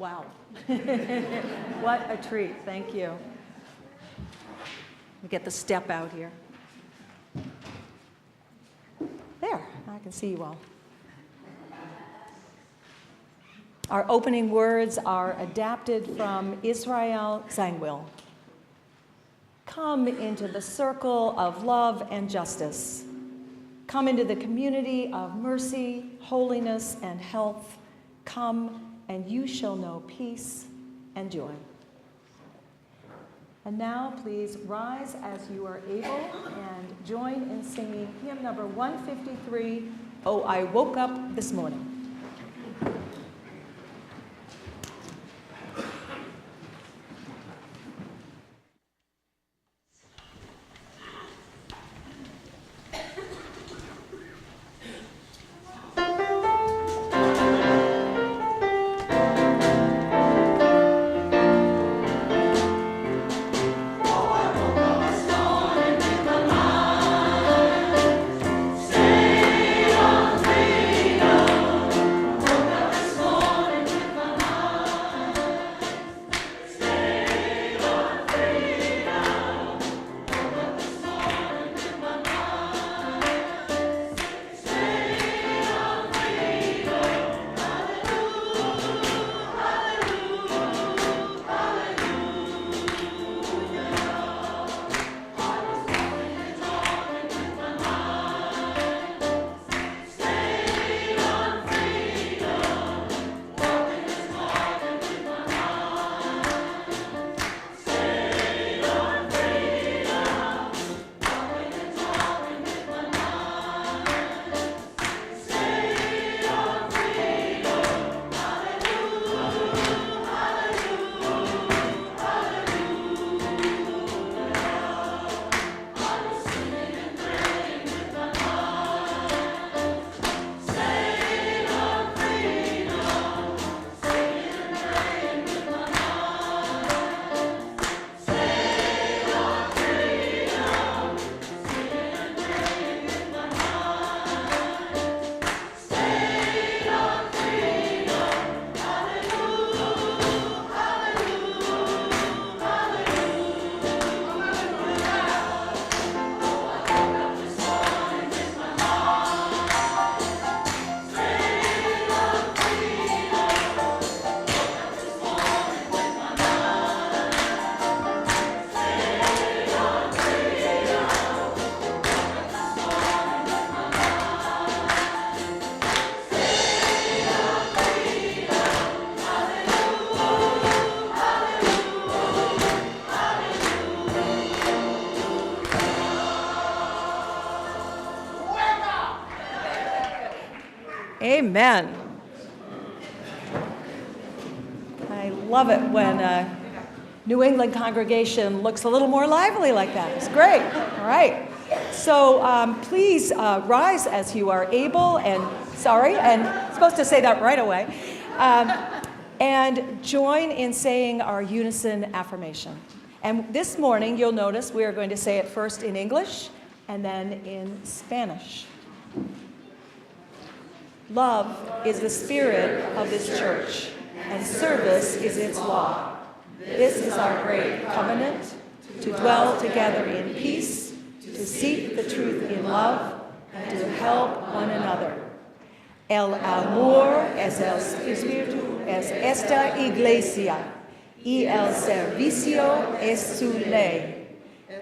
Wow. What a treat. Thank you. We get the step out here. There, I can see you all. Our opening words are adapted from Israel Zangwill. Come into the circle of love and justice. Come into the community of mercy, holiness, and health. Come, and you shall know peace and joy. And now, please rise as you are able and join in singing hymn number 153, Oh, I Woke Up This Morning. Amen. I love it when a New England congregation looks a little more lively like that. It's great. All right. So please rise as you are able, and supposed to say that right away, and join in saying our unison affirmation. And this morning, you'll notice we are going to say it first in English and then in Spanish. Love is the spirit of this church, and service is its law. This is our great covenant, to dwell together in peace, to seek the truth in love, and to help one another. El amor es el espíritu, es esta iglesia, y el servicio es su ley.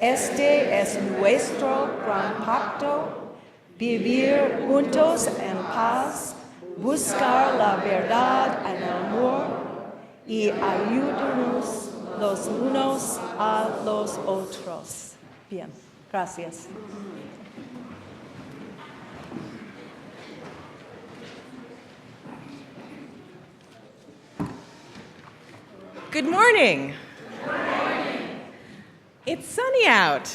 Este es nuestro gran pacto, vivir juntos en paz, buscar la verdad en amor y ayudarnos los unos a los otros. Bien, gracias. Good morning. Good morning. It's sunny out.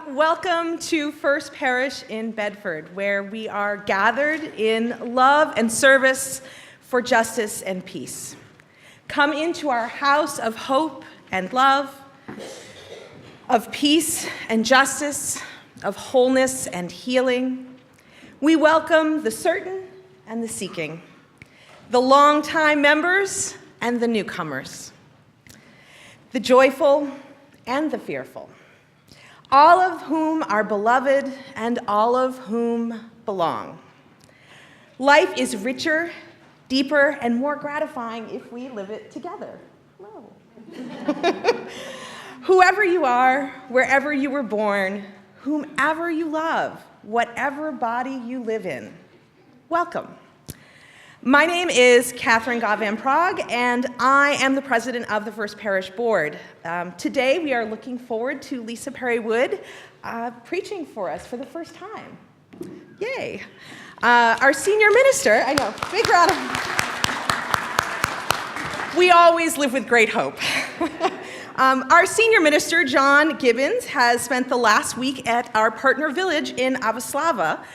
Welcome to First Parish in Bedford, where we are gathered in love and service for justice and peace. Come into our house of hope and love, of peace and justice, of wholeness and healing. We welcome the certain and the seeking, the longtime members and the newcomers, the joyful and the fearful, all of whom are beloved and all of whom belong. Life is richer, deeper, and more gratifying if we live it together. Hello. Whoever you are, wherever you were born, whomever you love, whatever body you live in, welcome. My name is Catherine Gavan Prague, and I am the president of the First Parish Board. Today, we are looking forward to Lisa Perry Wood preaching for us for the first time. Yay. Our senior minister, I know, big round of... We always live with great hope. Our senior minister, John Gibbons, has spent the last week at our partner village in Avoslava,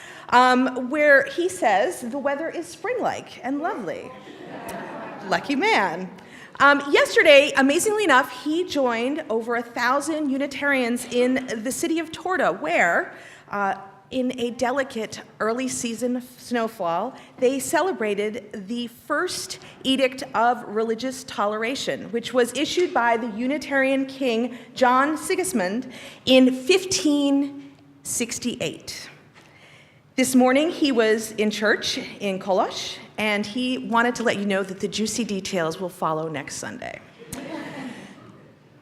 where he says the weather is spring-like and lovely. Lucky man. Yesterday, amazingly enough, he joined over 1,000 Unitarians in the city of Torda, where, in a delicate early season snowfall, they celebrated the first edict of religious toleration, which was issued by the Unitarian king John Sigismund in 1568. This morning, he was in church in Kolosh, and he wanted to let you know that the juicy details will follow next Sunday.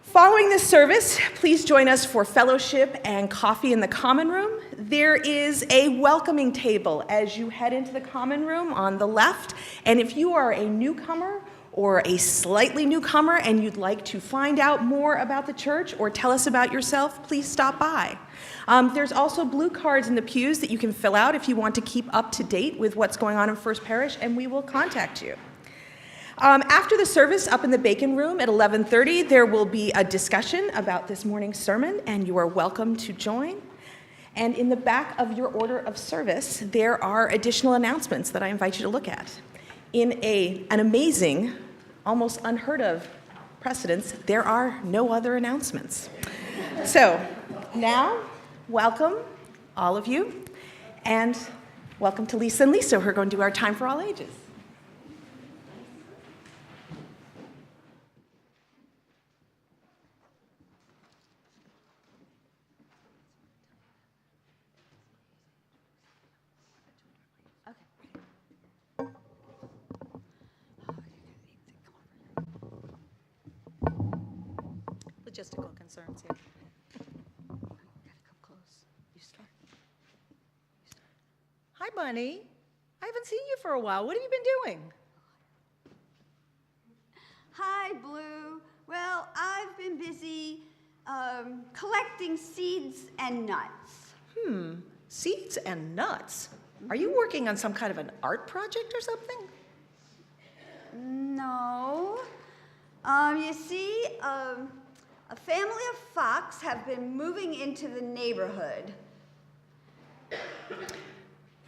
Following this service, please join us for fellowship and coffee in the common room. There is a welcoming table as you head into the common room on the left, and if you are a newcomer or a slightly newcomer and you'd like to find out more about the church or tell us about yourself, please stop by. There's also blue cards in the pews that you can fill out if you want to keep up to date with what's going on in First Parish, and we will contact you. After the service up in the Bacon Room at 11:30, there will be a discussion about this morning's sermon, and you are welcome to join. And in the back of your order of service, there are additional announcements that I invite you to look at. In an amazing, almost unheard of precedence, there are no other announcements. So now, welcome, all of you, and welcome to Lisa and Lisa, who are going to do our Time for All Ages. Logistical concerns here. Gotta come close. You start. Hi, Bunny. I haven't seen you for a while. What have you been doing? Hi, Blue. Well, I've been busy collecting seeds and nuts. Seeds and nuts? Are you working on some kind of an art project or something? No. You see, a family of fox have been moving into the neighborhood.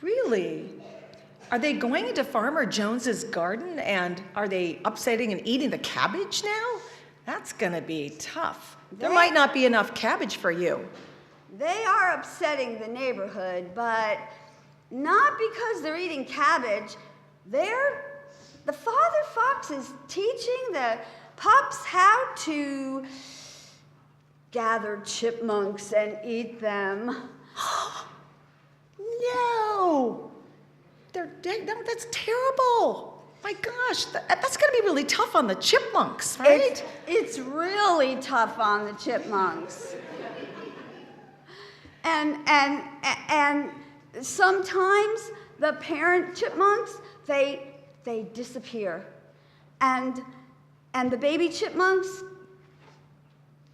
Really? Are they going into Farmer Jones's garden, and are they upsetting and eating the cabbage now? That's gonna be tough. There might not be enough cabbage for you. They are upsetting the neighborhood, but not because they're eating cabbage. The father fox is teaching the pups how to gather chipmunks and eat them. No! No, that's terrible. My gosh, that's going to be really tough on the chipmunks, right? It's really tough on the chipmunks. And sometimes the parent chipmunks, they disappear. And the baby chipmunks,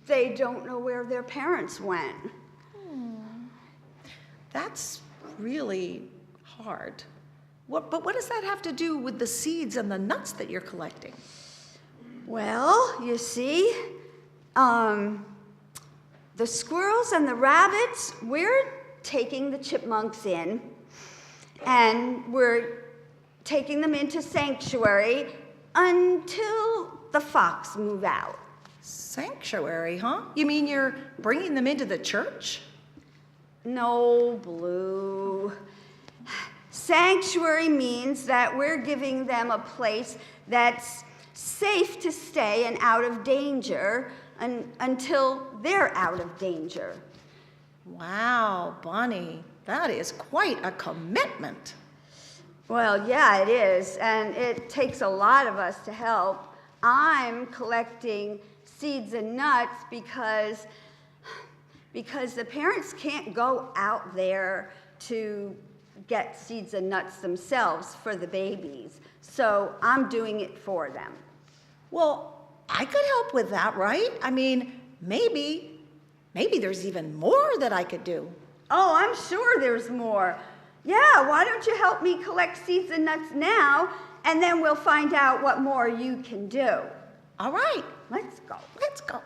they don't know where their parents went. That's really hard. But what does that have to do with the seeds and the nuts that you're collecting? Well, you see, the squirrels and the rabbits, we're taking the chipmunks in, and we're taking them into sanctuary until the fox move out. Sanctuary, huh? You mean you're bringing them into the church? No, Blue. Sanctuary means that we're giving them a place that's safe to stay and out of danger until they're out of danger. Wow, Bonnie, that is quite a commitment. Well, yeah, it is, and it takes a lot of us to help. I'm collecting seeds and nuts because the parents can't go out there to get seeds and nuts themselves for the babies. So I'm doing it for them. Well, I could help with that, right? I mean, maybe there's even more that I could do. Oh, I'm sure there's more. Yeah, why don't you help me collect seeds and nuts now, and then we'll find out what more you can do. All right. Let's go. Let's go.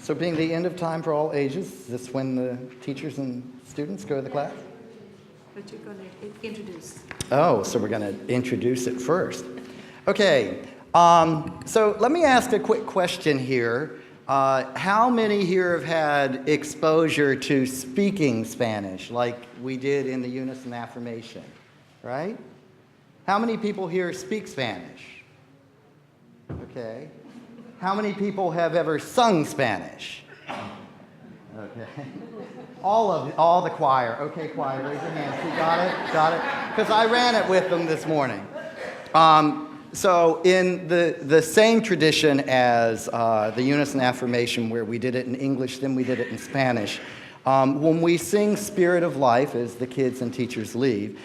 So being the end of time for all ages, is this when the teachers and students go to the class? But you're going to introduce. Oh, so we're going to introduce it first. Okay, so let me ask a quick question here. How many here have had exposure to speaking Spanish like we did in the unison affirmation, right? How many people here speak Spanish? Okay. How many people have ever sung Spanish? Okay. All the choir. Okay, choir, raise your hands. You got it? Because I ran it with them this morning. So in the same tradition as the unison affirmation, where we did it in English, then we did it in Spanish, when we sing Spirit of Life as the kids and teachers leave,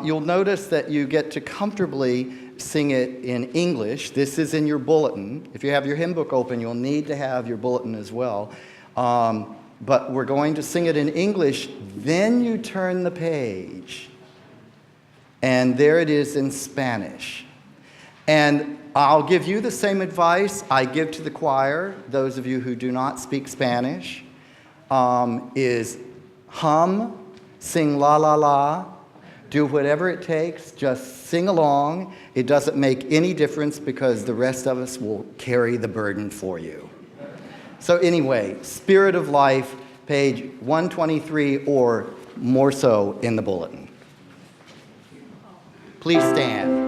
you'll notice that you get to comfortably sing it in English. This is in your bulletin. If you have your hymn book open, you'll need to have your bulletin as well. But we're going to sing it in English. Then you turn the page, and there it is in Spanish. And I'll give you the same advice I give to the choir, those of you who do not speak Spanish, is hum, sing la la la, do whatever it takes, just sing along. It doesn't make any difference because the rest of us will carry the burden for you. So anyway, Spirit of Life, page 123, or more so in the bulletin. Please stand.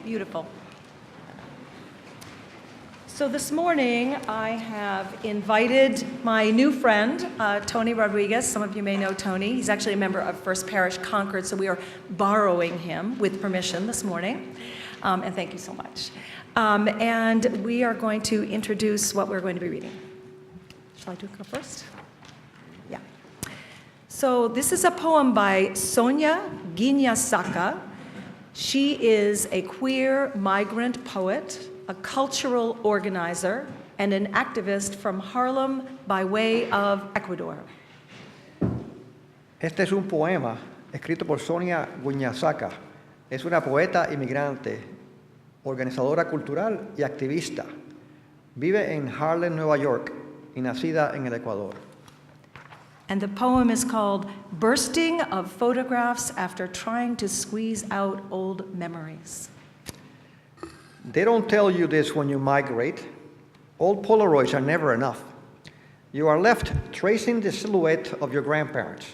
Beautiful. So this morning, I have invited my new friend, Tony Rodriguez. Some of you may know Tony. He's actually a member of First Parish Concord, so we are borrowing him with permission this morning. And thank you so much. And we are going to introduce what we're going to be reading. Shall I go first? Yeah. So this is a poem by Sonia Ginasaka. She is a queer migrant poet, a cultural organizer, and an activist from Harlem by way of Ecuador. Este es un poema escrito por Sonia Guñasaca. Es una poeta inmigrante, organizadora cultural y activista. Vive en Harlem, Nueva York, y nacida en el Ecuador. And the poem is called Bursting of Photographs After Trying to Squeeze Out Old Memories. They don't tell you this when you migrate. Old Polaroids are never enough. You are left tracing the silhouette of your grandparents,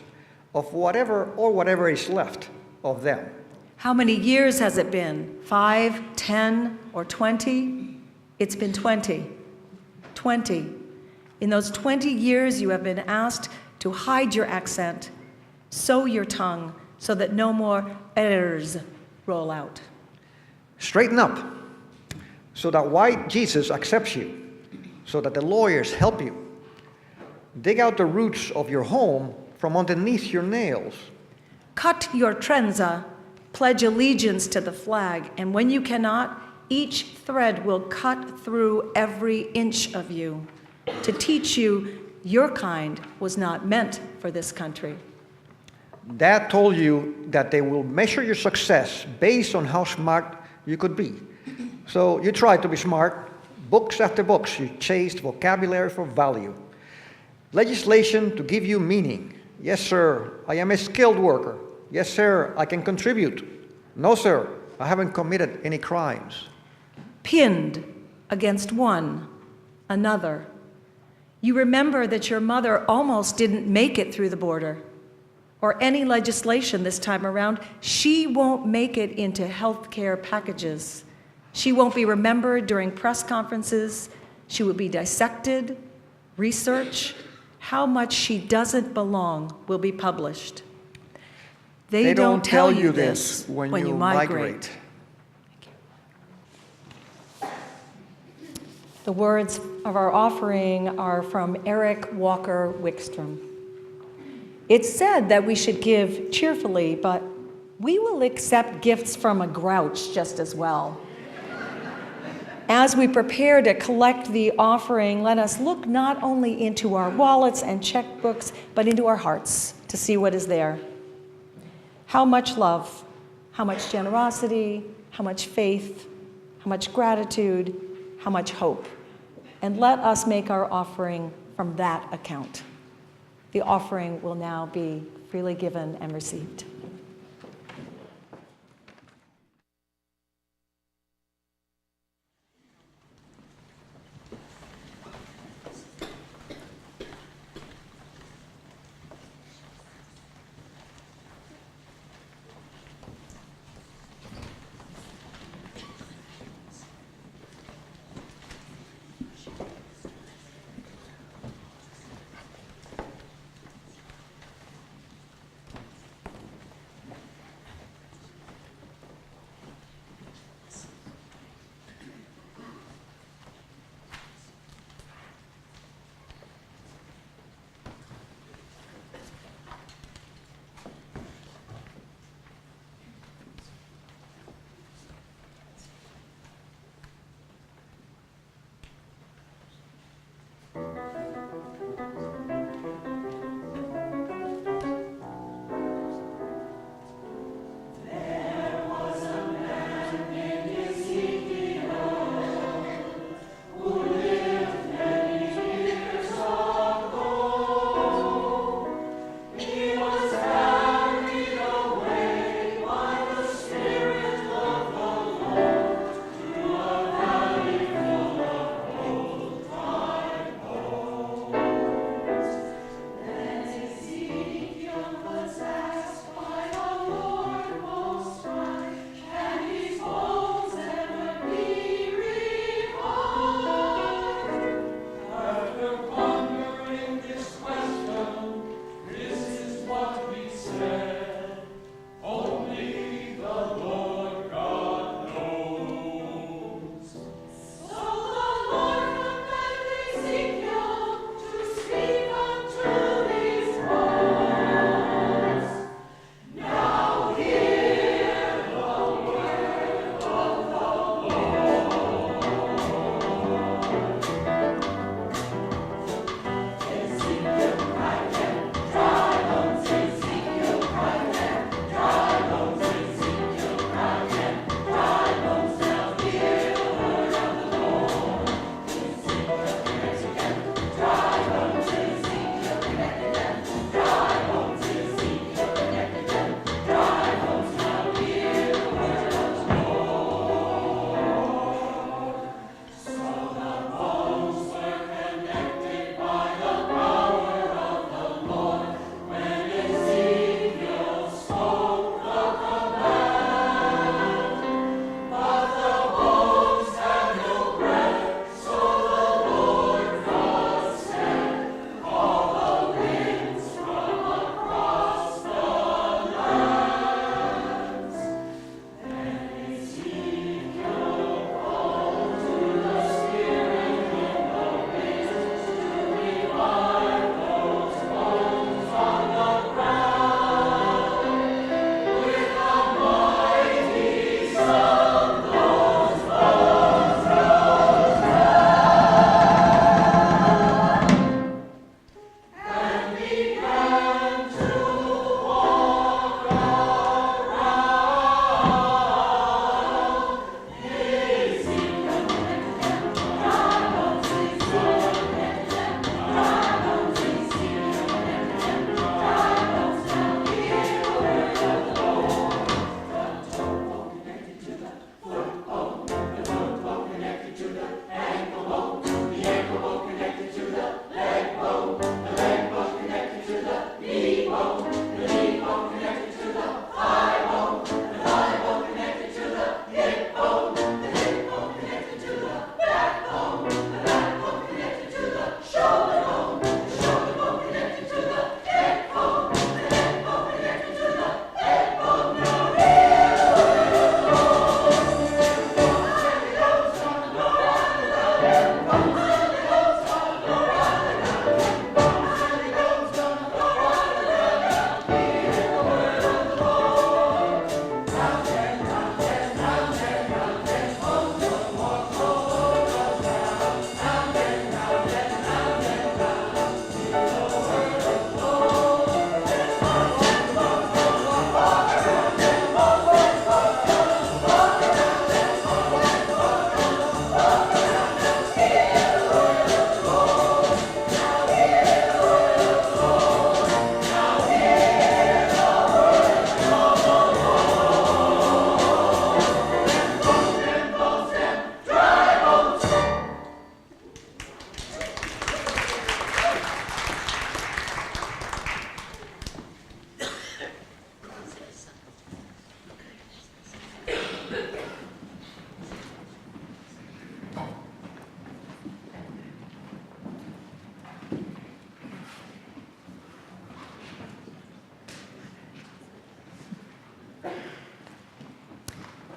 of whatever is left of them. How many years has it been? 5, 10, or 20? It's been 20. 20. In those 20 years, you have been asked to hide your accent, sew your tongue, so that no more errors roll out. Straighten up, so that white Jesus accepts you, so that the lawyers help you. Dig out the roots of your home from underneath your nails. Cut your trenza, pledge allegiance to the flag, and when you cannot, each thread will cut through every inch of you to teach you your kind was not meant for this country. Dad told you that they will measure your success based on how smart you could be. So you tried to be smart. Books after books, you chased vocabulary for value. Legislation to give you meaning. Yes, sir, I am a skilled worker. Yes, sir, I can contribute. No, sir, I haven't committed any crimes. Pinned against one another. You remember that your mother almost didn't make it through the border or any legislation this time around. She won't make it into health care packages. She won't be remembered during press conferences. She will be dissected. Research, how much she doesn't belong, will be published. They don't tell you this when you migrate. The words of our offering are from Eric Walker Wickstrom. It's said that we should give cheerfully, but we will accept gifts from a grouch just as well. As we prepare to collect the offering, let us look not only into our wallets and checkbooks, but into our hearts to see what is there. How much love, how much generosity, how much faith, how much gratitude, how much hope. And let us make our offering from that account. The offering will now be freely given and received.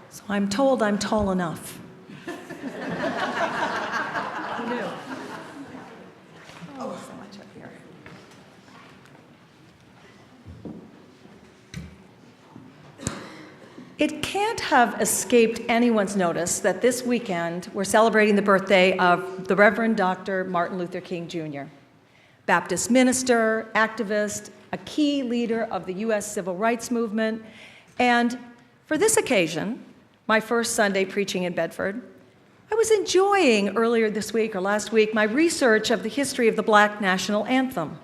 So I'm told I'm tall enough. Who knew? Oh, so much up here. It can't have escaped anyone's notice that this weekend we're celebrating the birthday of the Reverend Dr. Martin Luther King Jr., Baptist minister, activist, a key leader of the U.S. Civil Rights Movement. And for this occasion, my first Sunday preaching in Bedford, I was enjoying earlier this week or last week my research of the history of the Black National Anthem,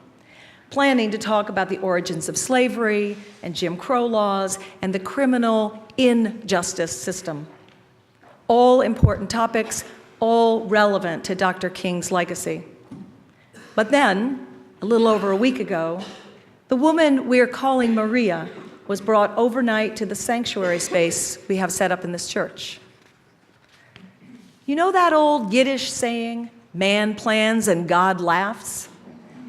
planning to talk about the origins of slavery and Jim Crow laws and the criminal injustice system. All important topics, all relevant to Dr. King's legacy. But then, a little over a week ago, the woman we're calling Maria was brought overnight to the sanctuary space we have set up in this church. You know that old Yiddish saying, man plans and God laughs?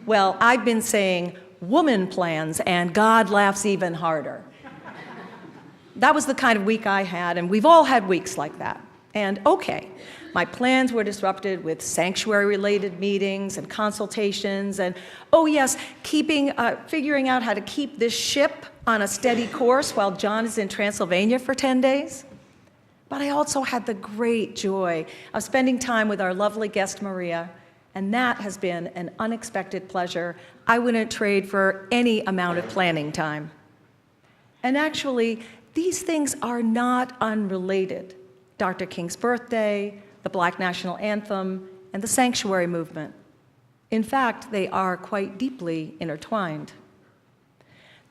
Well, I've been saying woman plans and God laughs even harder. That was the kind of week I had, and we've all had weeks like that. And okay, my plans were disrupted with sanctuary-related meetings and consultations, and oh yes, figuring out how to keep this ship on a steady course while John is in Transylvania for 10 days. But I also had the great joy of spending time with our lovely guest Maria, and that has been an unexpected pleasure I wouldn't trade for any amount of planning time. And actually, these things are not unrelated. Dr. King's birthday, the Black National Anthem, and the sanctuary movement. In fact, they are quite deeply intertwined.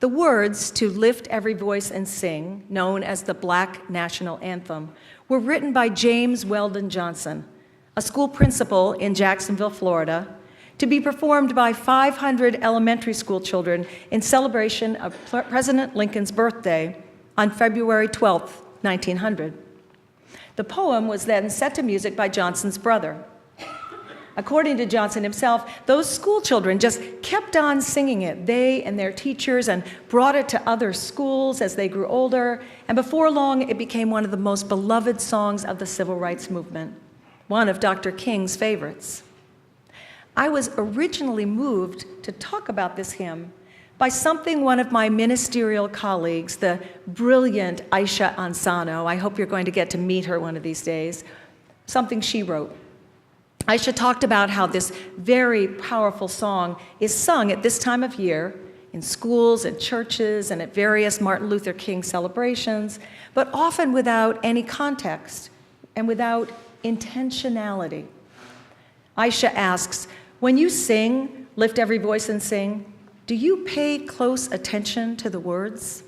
The words to Lift Every Voice and Sing, known as the Black National Anthem, were written by James Weldon Johnson, a school principal in Jacksonville, Florida, to be performed by 500 elementary school children in celebration of President Lincoln's birthday on February 12, 1900. The poem was then set to music by Johnson's brother. According to Johnson himself, those school children just kept on singing it, they and their teachers, and brought it to other schools as they grew older, and before long it became one of the most beloved songs of the Civil Rights Movement, one of Dr. King's favorites. I was originally moved to talk about this hymn by something one of my ministerial colleagues, the brilliant Aisha Ansano, I hope you're going to get to meet her one of these days, something she wrote. Aisha talked about how this very powerful song is sung at this time of year in schools and churches and at various Martin Luther King celebrations, but often without any context and without intentionality. Aisha asks, when you sing, Lift Every Voice and Sing, do you pay close attention to the words?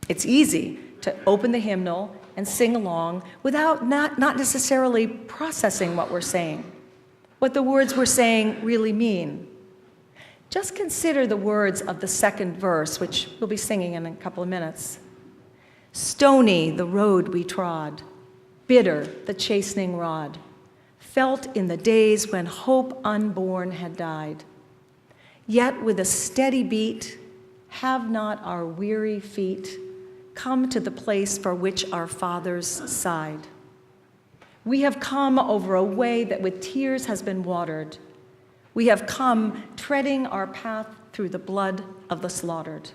It's easy to open the hymnal and sing along without not necessarily processing what we're saying, what the words we're saying really mean. Just consider the words of the second verse, which we'll be singing in a couple of minutes. Stony the road we trod, bitter the chastening rod, felt in the days when hope unborn had died. Yet with a steady beat, have not our weary feet come to the place for which our fathers sighed. We have come over a way that with tears has been watered. We have come treading our path through the blood of the slaughtered.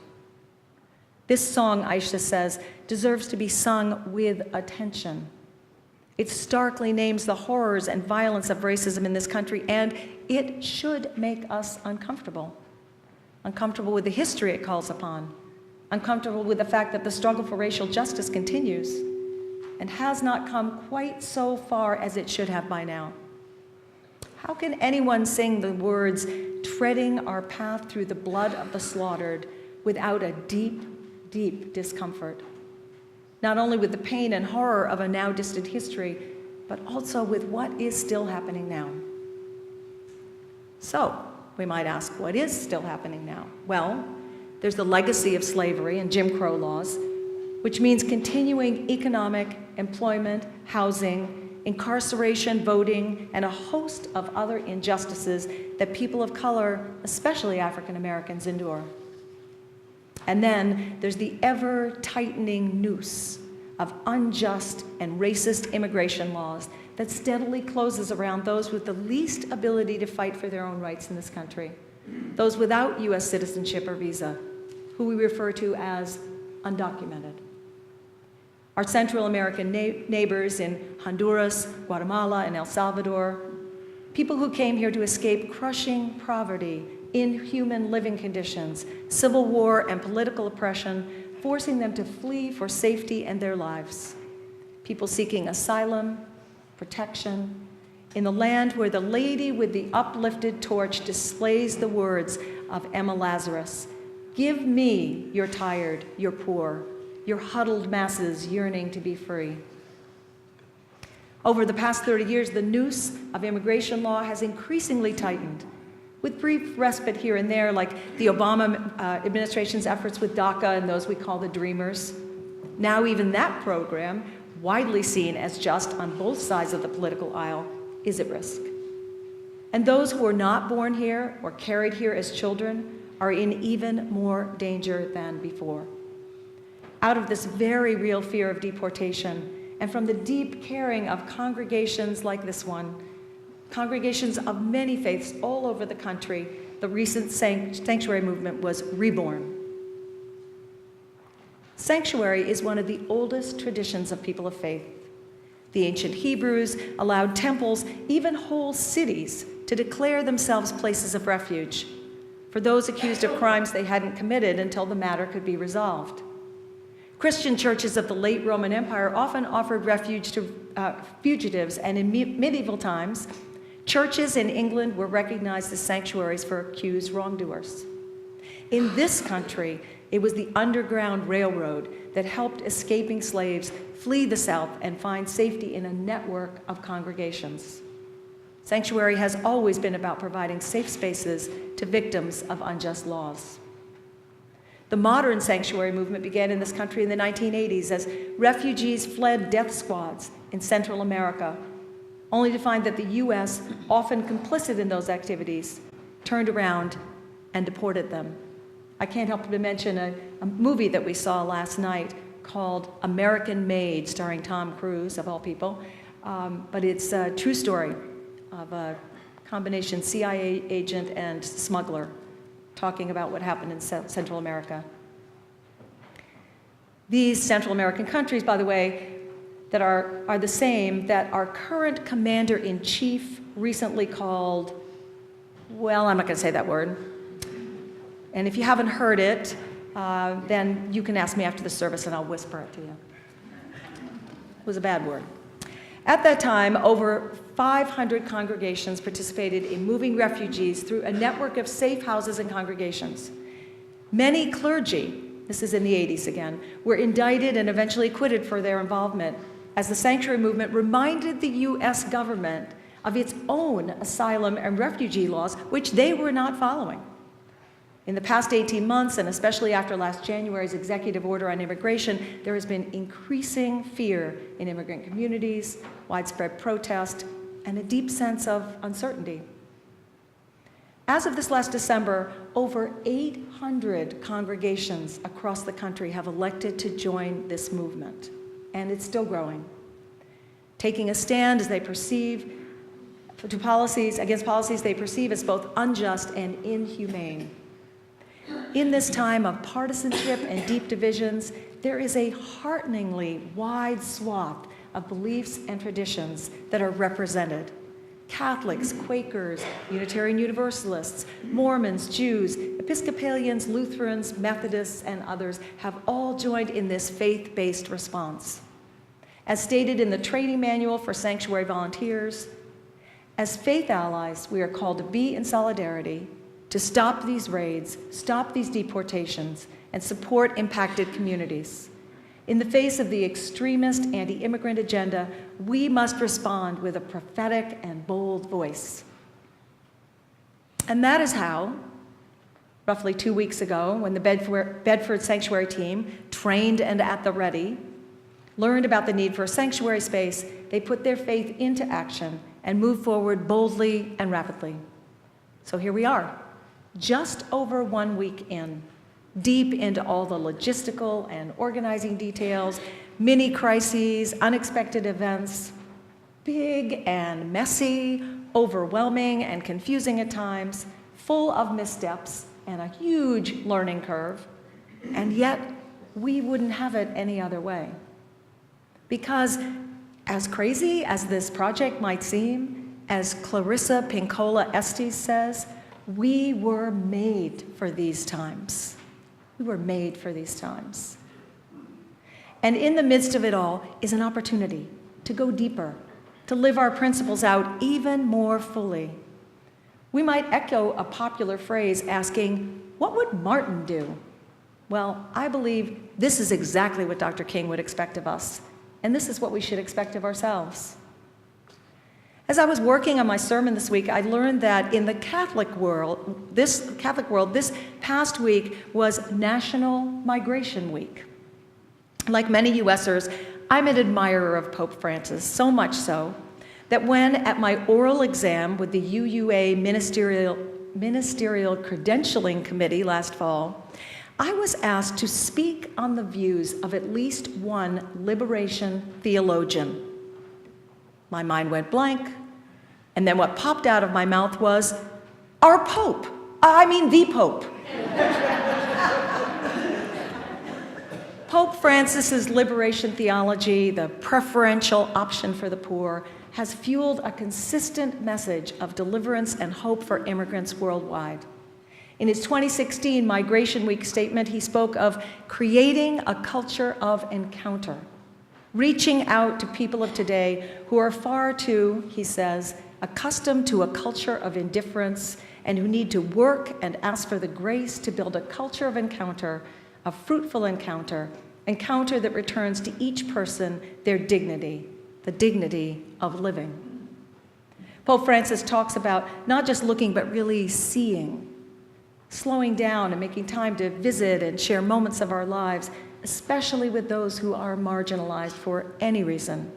This song, Aisha says, deserves to be sung with attention. It starkly names the horrors and violence of racism in this country, and it should make us uncomfortable. Uncomfortable with the history it calls upon. Uncomfortable with the fact that the struggle for racial justice continues and has not come quite so far as it should have by now. How can anyone sing the words, treading our path through the blood of the slaughtered, without a deep, deep discomfort? Not only with the pain and horror of a now distant history, but also with what is still happening now. So, we might ask, what is still happening now? Well, there's the legacy of slavery and Jim Crow laws, which means continuing economic, employment, housing, incarceration, voting, and a host of other injustices that people of color, especially African Americans, endure. And then there's the ever-tightening noose of unjust and racist immigration laws that steadily closes around those with the least ability to fight for their own rights in this country, those without U.S. citizenship or visa, who we refer to as undocumented. Our Central American neighbors in Honduras, Guatemala, and El Salvador, people who came here to escape crushing poverty, inhuman living conditions, civil war, and political oppression, forcing them to flee for safety and their lives. People seeking asylum, protection, in the land where the lady with the uplifted torch displays the words of Emma Lazarus, "Give me your tired, your poor, your huddled masses yearning to be free." Over the past 30 years, the noose of immigration law has increasingly tightened, with brief respite here and there, like the Obama administration's efforts with DACA and those we call the Dreamers. Now even that program, widely seen as just on both sides of the political aisle, is at risk. And those who were not born here or carried here as children are in even more danger than before. Out of this very real fear of deportation, and from the deep caring of congregations like this one, congregations of many faiths all over the country, the recent sanctuary movement was reborn. Sanctuary is one of the oldest traditions of people of faith. The ancient Hebrews allowed temples, even whole cities, to declare themselves places of refuge for those accused of crimes they hadn't committed until the matter could be resolved. Christian churches of the late Roman Empire often offered refuge to fugitives, and in medieval times, churches in England were recognized as sanctuaries for accused wrongdoers. In this country, it was the Underground Railroad that helped escaping slaves flee the South and find safety in a network of congregations. Sanctuary has always been about providing safe spaces to victims of unjust laws. The modern sanctuary movement began in this country in the 1980s as refugees fled death squads in Central America, only to find that the U.S., often complicit in those activities, turned around and deported them. I can't help but mention a movie that we saw last night called American Made, starring Tom Cruise, of all people. But it's a true story of a combination CIA agent and smuggler talking about what happened in Central America. These Central American countries, by the way, that are the same that our current commander-in-chief recently called, well, I'm not going to say that word. And if you haven't heard it, then you can ask me after the service and I'll whisper it to you. It was a bad word. At that time, over 500 congregations participated in moving refugees through a network of safe houses and congregations. Many clergy, this is in the 80s again, were indicted and eventually acquitted for their involvement, as the sanctuary movement reminded the U.S. government of its own asylum and refugee laws, which they were not following. In the past 18 months, and especially after last January's executive order on immigration, there has been increasing fear in immigrant communities, widespread protest, and a deep sense of uncertainty. As of this last December, over 800 congregations across the country have elected to join this movement, and it's still growing, taking a stand as they perceive against policies they perceive as both unjust and inhumane. In this time of partisanship and deep divisions, there is a hearteningly wide swath of beliefs and traditions that are represented. Catholics, Quakers, Unitarian Universalists, Mormons, Jews, Episcopalians, Lutherans, Methodists, and others have all joined in this faith-based response. As stated in the training manual for sanctuary volunteers, as faith allies, we are called to be in solidarity, to stop these raids, stop these deportations, and support impacted communities. In the face of the extremist anti-immigrant agenda, we must respond with a prophetic and bold voice. And that is how, roughly 2 weeks ago, when the Bedford Sanctuary team, trained and at the ready, learned about the need for a sanctuary space, they put their faith into action and move forward boldly and rapidly. So here we are, just over 1 week in, deep into all the logistical and organizing details, mini crises, unexpected events, big and messy, overwhelming and confusing at times, full of missteps and a huge learning curve, and yet we wouldn't have it any other way. Because as crazy as this project might seem, as Clarissa Pinkola Estes says, we were made for these times. We were made for these times. And in the midst of it all is an opportunity to go deeper, to live our principles out even more fully. We might echo a popular phrase asking, what would Martin do? Well, I believe this is exactly what Dr. King would expect of us, and this is what we should expect of ourselves. As I was working on my sermon this week, I learned that in the Catholic world, this past week was National Migration Week. Like many U.S.ers, I'm an admirer of Pope Francis, so much so that when at my oral exam with the UUA Ministerial Credentialing Committee last fall, I was asked to speak on the views of at least one liberation theologian. My mind went blank, and then what popped out of my mouth was, our Pope. I mean the Pope. Pope Francis's liberation theology, the preferential option for the poor, has fueled a consistent message of deliverance and hope for immigrants worldwide. In his 2016 Migration Week statement, he spoke of creating a culture of encounter, reaching out to people of today who are far too, he says, accustomed to a culture of indifference and who need to work and ask for the grace to build a culture of encounter, a fruitful encounter that returns to each person their dignity, the dignity of living. Pope Francis talks about not just looking, but really seeing, slowing down and making time to visit and share moments of our lives, especially with those who are marginalized for any reason.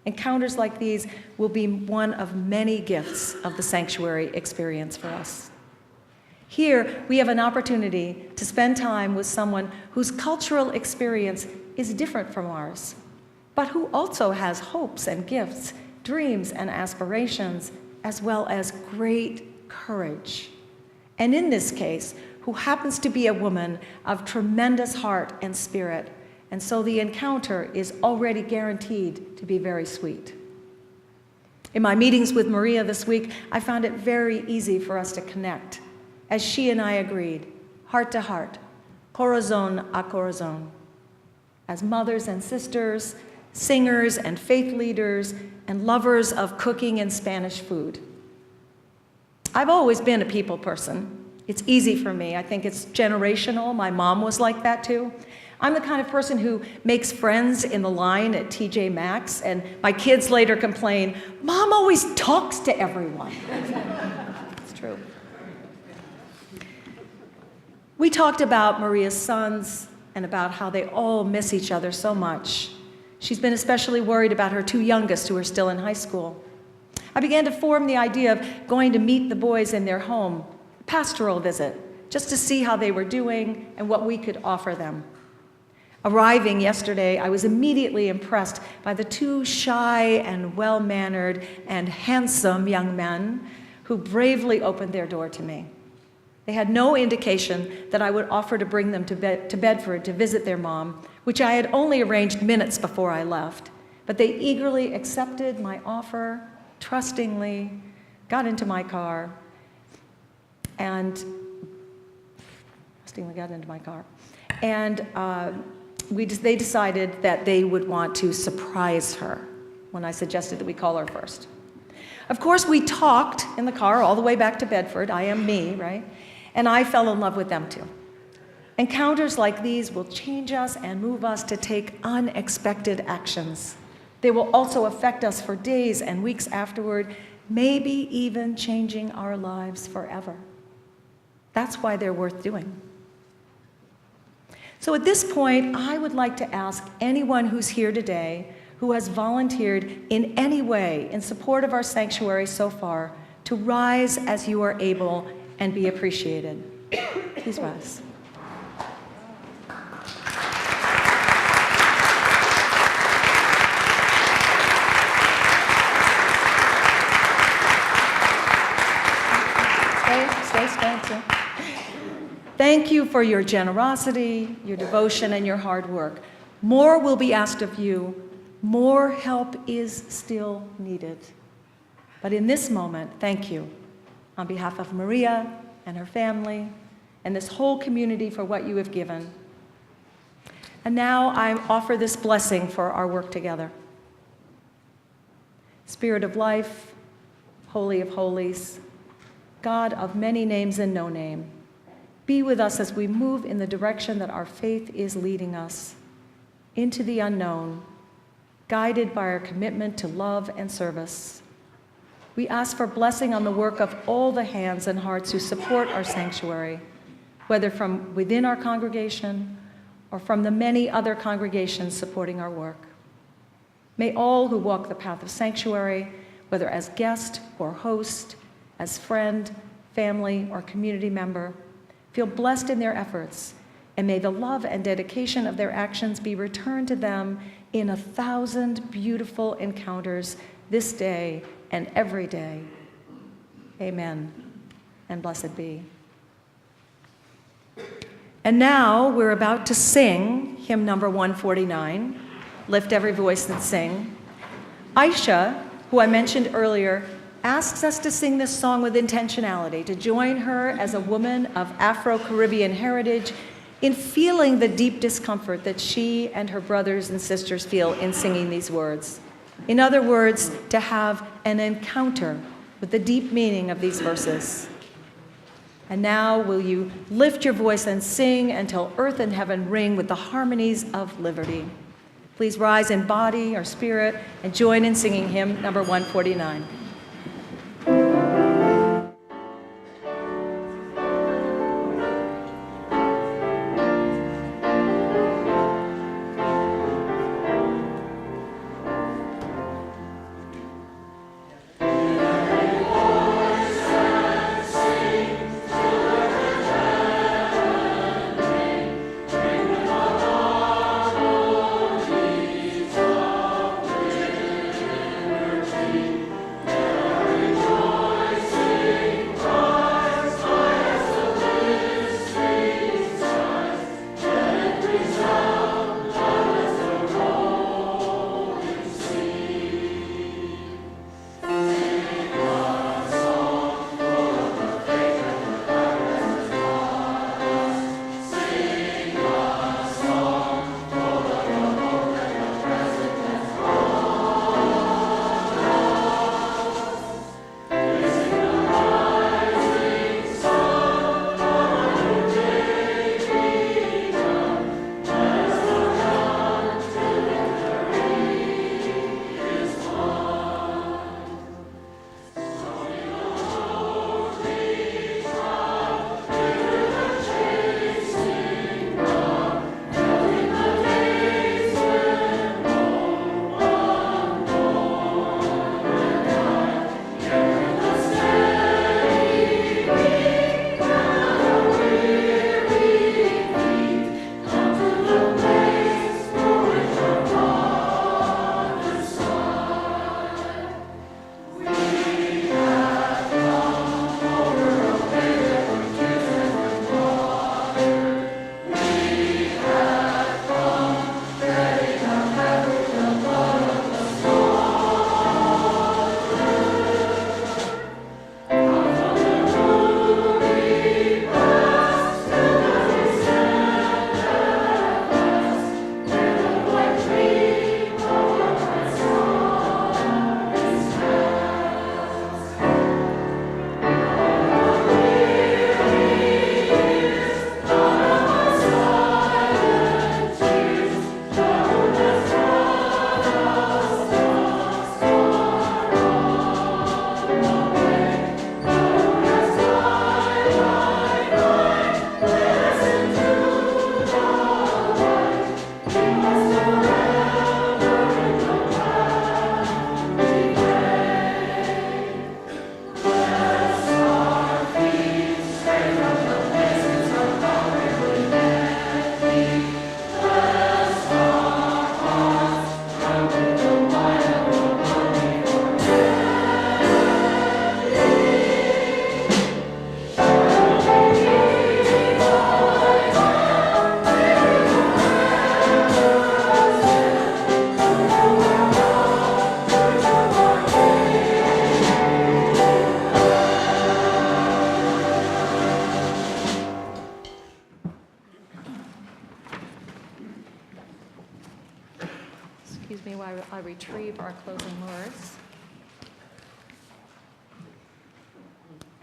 Encounters like these will be one of many gifts of the sanctuary experience for us. Here, we have an opportunity to spend time with someone whose cultural experience is different from ours, but who also has hopes and gifts, dreams and aspirations, as well as great courage. And in this case, who happens to be a woman of tremendous heart and spirit, and so the encounter is already guaranteed to be very sweet. In my meetings with Maria this week, I found it very easy for us to connect, as she and I agreed, heart to heart, corazón a corazón, as mothers and sisters, singers and faith leaders, and lovers of cooking and Spanish food. I've always been a people person. It's easy for me. I think it's generational. My mom was like that too. I'm the kind of person who makes friends in the line at TJ Maxx, and my kids later complain, Mom always talks to everyone. It's true. We talked about Maria's sons and about how they all miss each other so much. She's been especially worried about her two youngest who are still in high school. I began to form the idea of going to meet the boys in their home, a pastoral visit, just to see how they were doing and what we could offer them. Arriving yesterday, I was immediately impressed by the two shy and well-mannered and handsome young men who bravely opened their door to me. They had no indication that I would offer to bring them to Bedford to visit their mom, which I had only arranged minutes before I left. But they eagerly accepted my offer, trustingly, got into my car, and they decided that they would want to surprise her when I suggested that we call her first. Of course, we talked in the car all the way back to Bedford. I am me, right? And I fell in love with them too. Encounters like these will change us and move us to take unexpected actions. They will also affect us for days and weeks afterward, maybe even changing our lives forever. That's why they're worth doing. So at this point, I would like to ask anyone who's here today who has volunteered in any way in support of our sanctuary so far to rise as you are able and be appreciated. Please rise. Stay. Thank you for your generosity, your devotion, and your hard work. More will be asked of you. More help is still needed. But in this moment, thank you on behalf of Maria and her family and this whole community for what you have given. And now I offer this blessing for our work together. Spirit of life, Holy of holies, God of many names and no name, be with us as we move in the direction that our faith is leading us, into the unknown, guided by our commitment to love and service. We ask for blessing on the work of all the hands and hearts who support our sanctuary, whether from within our congregation or from the many other congregations supporting our work. May all who walk the path of sanctuary, whether as guest or host, as friend, family, or community member, feel blessed in their efforts, and may the love and dedication of their actions be returned to them in 1,000 beautiful encounters this day and every day. Amen, and blessed be. And now we're about to sing hymn number 149, Lift Every Voice and Sing. Aisha, who I mentioned earlier, asks us to sing this song with intentionality, to join her as a woman of Afro-Caribbean heritage in feeling the deep discomfort that she and her brothers and sisters feel in singing these words. In other words, to have an encounter with the deep meaning of these verses. And now will you lift your voice and sing until earth and heaven ring with the harmonies of liberty. Please rise in body or spirit and join in singing hymn number 149.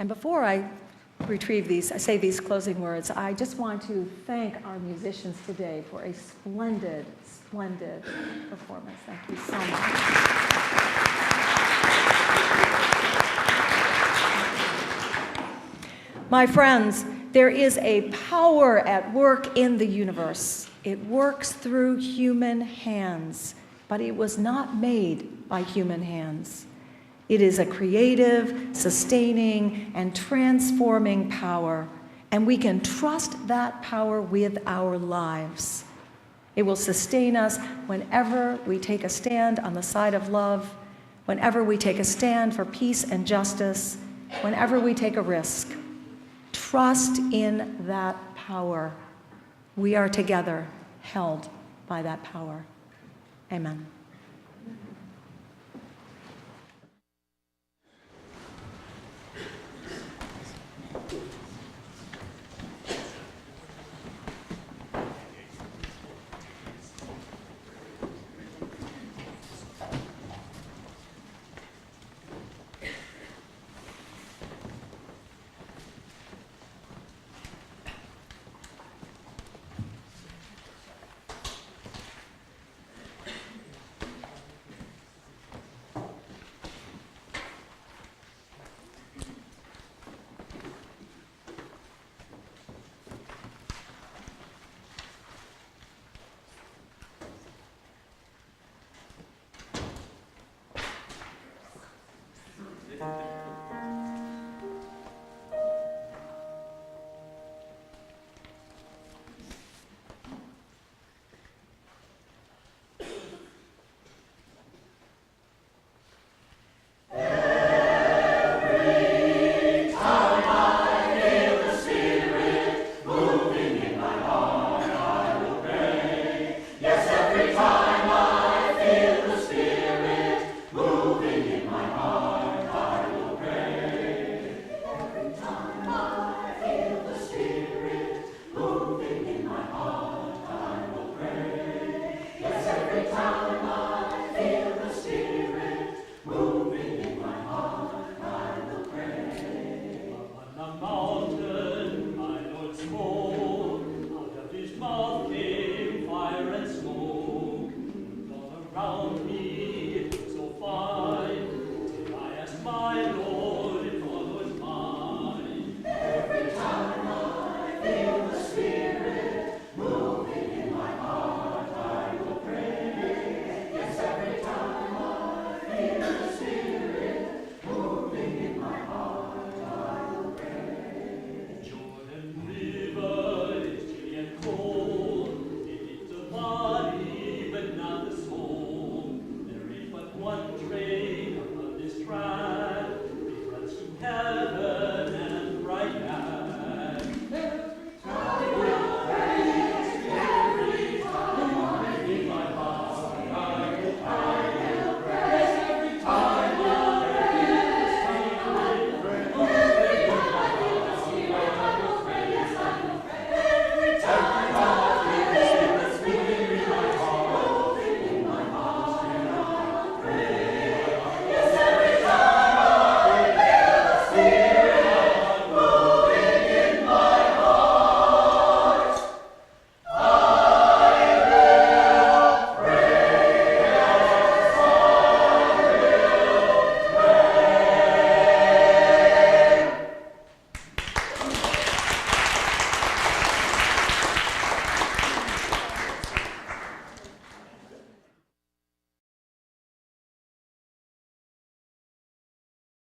And before I say these closing words, I just want to thank our musicians today for a splendid, splendid performance. Thank you so much. My friends, there is a power at work in the universe. It works through human hands, but it was not made by human hands. It is a creative, sustaining, and transforming power, and we can trust that power with our lives. It will sustain us whenever we take a stand on the side of love, whenever we take a stand for peace and justice, whenever we take a risk. Trust in that power. We are together, held by that power. Amen.